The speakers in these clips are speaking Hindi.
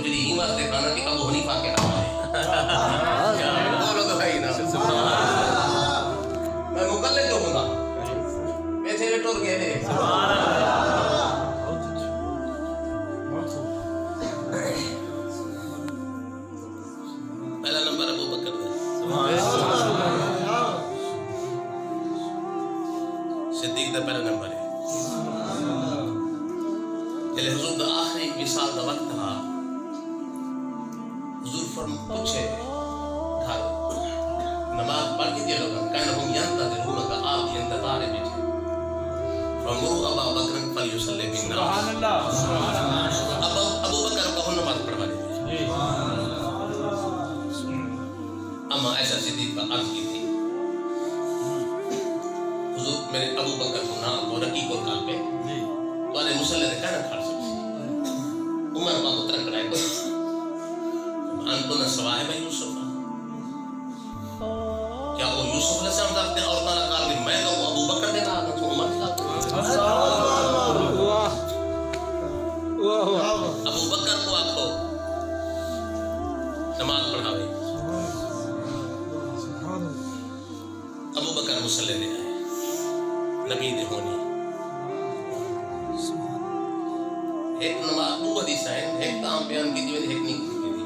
जी ही वास्ते खाना कि अबू हनीफा के हवाले बोलो तो भाई ना मैं मुकल्लिद जो हूंगा पैसे वेठो के ने पहला नंबर अबू बकर सिद्दीक दा पहला नंबर है जले हुजूर दा आखिरी विसाल दा वक्त था हुजूर फरम पूछे घर नमाज पढ़ के दिए लोग कहना हम यंतज़िरून का आप इंतजार में बैठे फरमू अबू बकर फलयुसल्ली बिन्नास सुभान अल्लाह अबू बकर को नमाज पढ़वा दे अम्मा ऐसा सिद्दीक का अर्ज की थी हुजूर मेरे अबू बकर को ना वो रकी को काल पे वाले मुसल्ले ने कहना खा सकते उमर का पुत्र कराए को अनबुन सवाए में यूसुफ क्या वो यूसुफ अलैहिस्सलाम दाते और ताला काल में मैं तो अबू बकर देना तो उमर का वाह अबू बकर को आखो नमाज पढ़ावे अबू बकर मुसल्ले ने आए नबी दे होनी एक नमाज दो हदीस है एक ताम बयान की दी एक नहीं की दी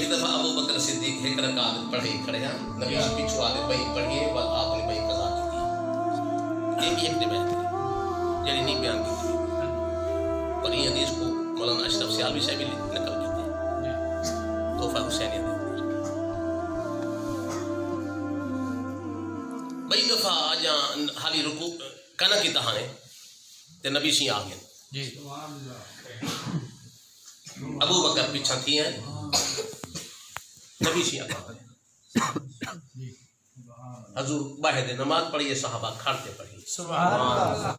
एक दफा अबू बकर सिद्दीक एक रकात पढ़े खड़े हैं नबी से पीछे आगे भाई पढ़िए बात आपने भाई कज़ा की थी एक ने बयान की यानी नहीं बयान की थी पर ये हदीस को मौलाना अशरफ सियालवी साहब ने नकल की थी तोहफा हुसैनिया ने बई दफा आजा हाली रुकू कना की तहाने ते नबी सी आ गए जी अबू बकर पीछा थी हैं नबी सी आ गए हजूर बाहर नमाज पढ़िए सहाबा खड़ते पढ़िए सुभान अल्लाह।